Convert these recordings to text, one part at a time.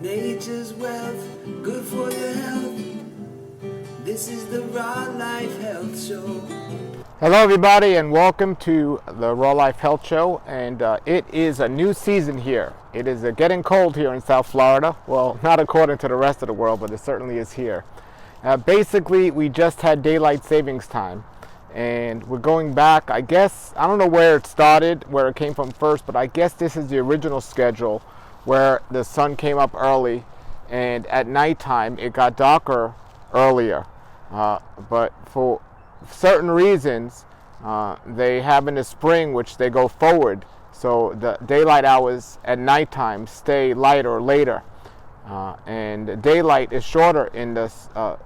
Nature's wealth, good for your health. This is the Raw Life Health Show. Hello everybody and welcome to the Raw Life Health Show, and it is a new season here. It is getting cold here in South Florida. Well, not according to the rest of the world, but it certainly is here. Basically, we just had daylight savings time, and we're going back, I guess, I don't know where it started, where it came from first, but I guess this is the original schedule where the sun came up early and at nighttime it got darker earlier. But for certain reasons, they have in the spring, which they go forward, so the daylight hours at nighttime stay lighter or later, and daylight is shorter in the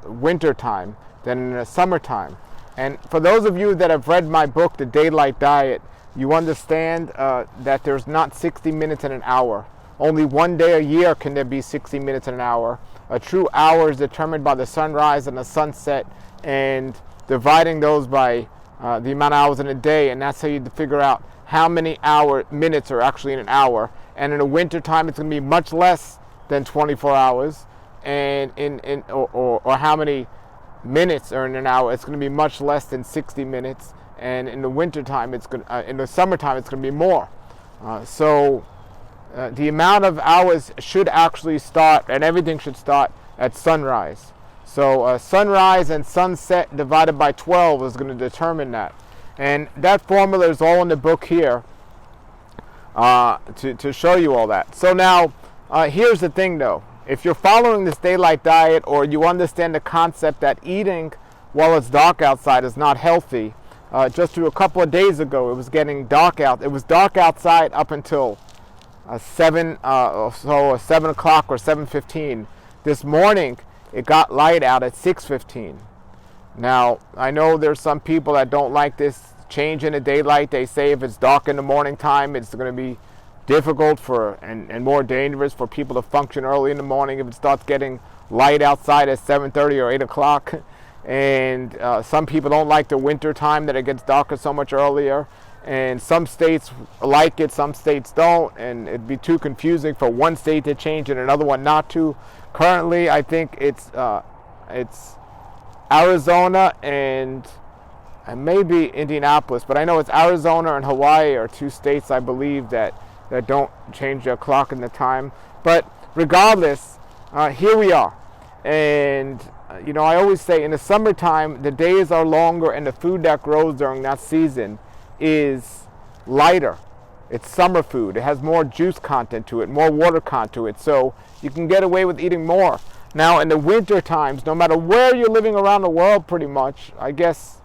winter time than in the summertime. And for those of you that have read my book, The Daylight Diet, you understand that there's not 60 minutes in an hour. Only one day a year can there be 60 minutes in an hour. A true hour is determined by the sunrise and the sunset, and dividing those by the amount of hours in a day, and that's how you figure out how many minutes are actually in an hour. And in the winter time, it's going to be much less than 24 hours, and or how many minutes are in an hour. It's going to be much less than 60 minutes, and in the winter time, in the summertime, it's going to be more. The amount of hours should actually start, and everything should start at sunrise. So sunrise and sunset divided by 12 is going to determine that. And that formula is all in the book here to show you all that. So now, here's the thing though. If you're following this daylight diet, or you understand the concept that eating while it's dark outside is not healthy, just a couple of days ago it was getting dark out. It was dark outside up until 7 o'clock or 7:15. This morning it got light out at 6:15. Now I know there's some people that don't like this change in the daylight. They say if it's dark in the morning time, it's going to be difficult and more dangerous for people to function early in the morning if it starts getting light outside at 7:30 or 8 o'clock. And some people don't like the winter time that it gets darker so much earlier. And some states like it, some states don't, and it'd be too confusing for one state to change and another one not to. Currently, I think it's Arizona and maybe Indianapolis, but I know it's Arizona and Hawaii are two states, I believe, that don't change their clock in the time. But regardless, here we are. And I always say in the summertime, the days are longer and the food that grows during that season is lighter. It's summer food. It has more juice content to it, more water content to it, so you can get away with eating more. Now in the winter times, no matter where you're living around the world, pretty much, I guess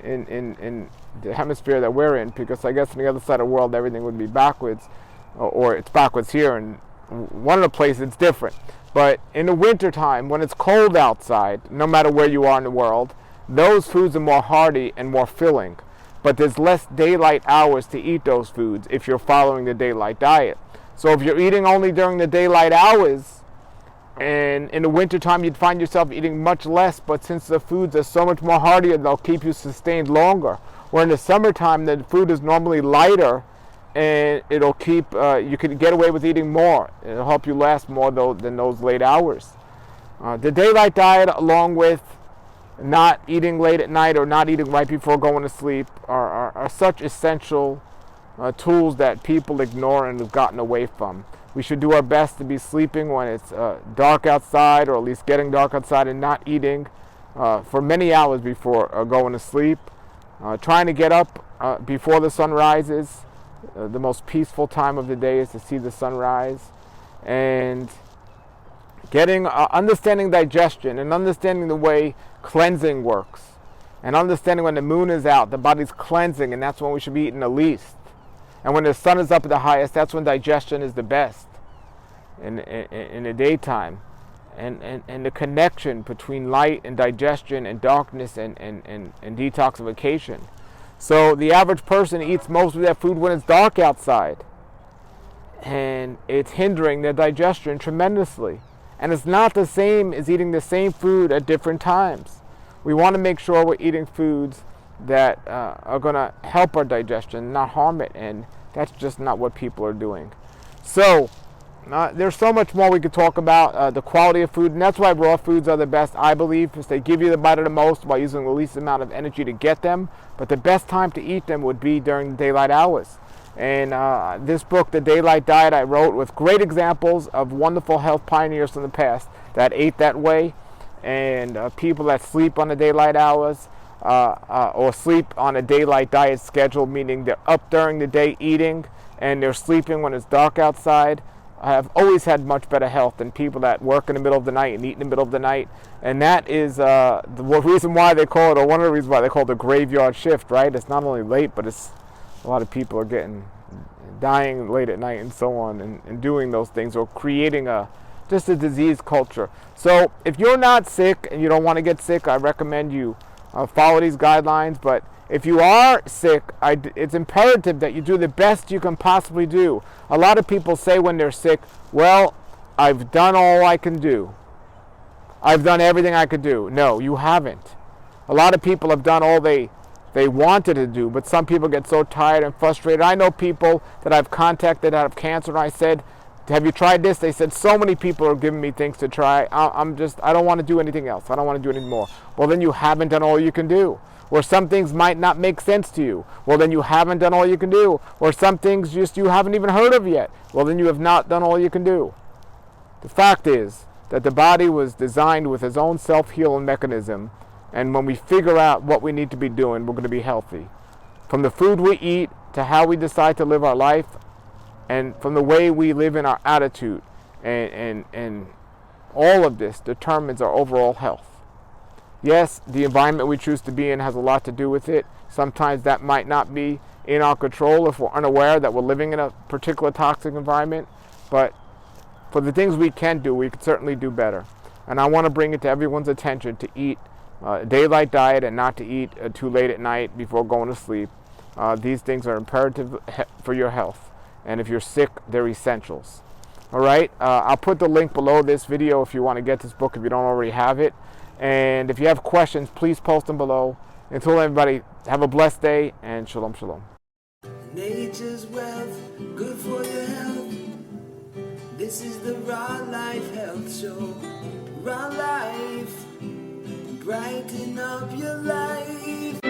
in the hemisphere that we're in, because I guess on the other side of the world everything would be backwards, or it's backwards here, and one of the places it's different. But in the winter time, when it's cold outside, no matter where you are in the world, those foods are more hearty and more filling. But there's less daylight hours to eat those foods if you're following the daylight diet. So if you're eating only during the daylight hours, and in the wintertime you'd find yourself eating much less, but since the foods are so much more heartier, they'll keep you sustained longer. Where in the summertime, the food is normally lighter, and it'll keep, you can get away with eating more. It'll help you last more than those late hours. The daylight diet, along with not eating late at night or not eating right before going to sleep, are such essential tools that people ignore and have gotten away from. We should do our best to be sleeping when it's dark outside, or at least getting dark outside, and not eating for many hours before going to sleep. Trying to get up before the sun rises. The most peaceful time of the day is to see the sunrise. And getting understanding digestion and understanding the way cleansing works, and understanding when the moon is out, the body's cleansing, and that's when we should be eating the least. And when the sun is up at the highest, that's when digestion is the best in the daytime. And the connection between light and digestion and darkness and detoxification. So the average person eats most of their food when it's dark outside, and it's hindering their digestion tremendously. And it's not the same as eating the same food at different times. We want to make sure we're eating foods that are going to help our digestion, not harm it, and that's just not what people are doing. So There's so much more we could talk about. The quality of food, and that's why raw foods are the best, I believe, because they give you the bite of the most while using the least amount of energy to get them. But the best time to eat them would be during the daylight hours. And this book, The Daylight Diet, I wrote with great examples of wonderful health pioneers from the past that ate that way, and people that sleep on the daylight hours, or sleep on a daylight diet schedule, meaning they're up during the day eating and they're sleeping when it's dark outside, have always had much better health than people that work in the middle of the night and eat in the middle of the night. And that is the reason why they call it, or one of the reasons why they call it the graveyard shift, right? It's not only late, but it's a lot of people are dying late at night and so on, and doing those things, or creating just a disease culture. So if you're not sick and you don't want to get sick, I recommend you follow these guidelines. But if you are sick, it's imperative that you do the best you can possibly do. A lot of people say when they're sick, well, I've done all I can do. I've done everything I could do. No, you haven't. A lot of people have done all they wanted to do, but some people get so tired and frustrated. I know people that I've contacted that have cancer, and I said, have you tried this? They said, so many people are giving me things to try. I don't want to do anything else. I don't want to do anything more. Well, then you haven't done all you can do. Or some things might not make sense to you. Well, then you haven't done all you can do. Or some things just you haven't even heard of yet. Well, then you have not done all you can do. The fact is that the body was designed with its own self-healing mechanism, and when we figure out what we need to be doing, we're going to be healthy. From the food we eat to how we decide to live our life, and from the way we live in our attitude, and all of this determines our overall health. Yes, the environment we choose to be in has a lot to do with it. Sometimes that might not be in our control if we're unaware that we're living in a particular toxic environment. But for the things we can do, we can certainly do better. And I want to bring it to everyone's attention to eat a daylight diet and not to eat too late at night before going to sleep. These things are imperative for your health. And if you're sick, they're essentials. All right, I'll put the link below this video if you want to get this book if you don't already have it. And if you have questions, please post them below. Until everybody, have a blessed day, and shalom, shalom. Nature's wealth, good for your health. This is the Raw Life Health Show. Raw Life, brighten up your life.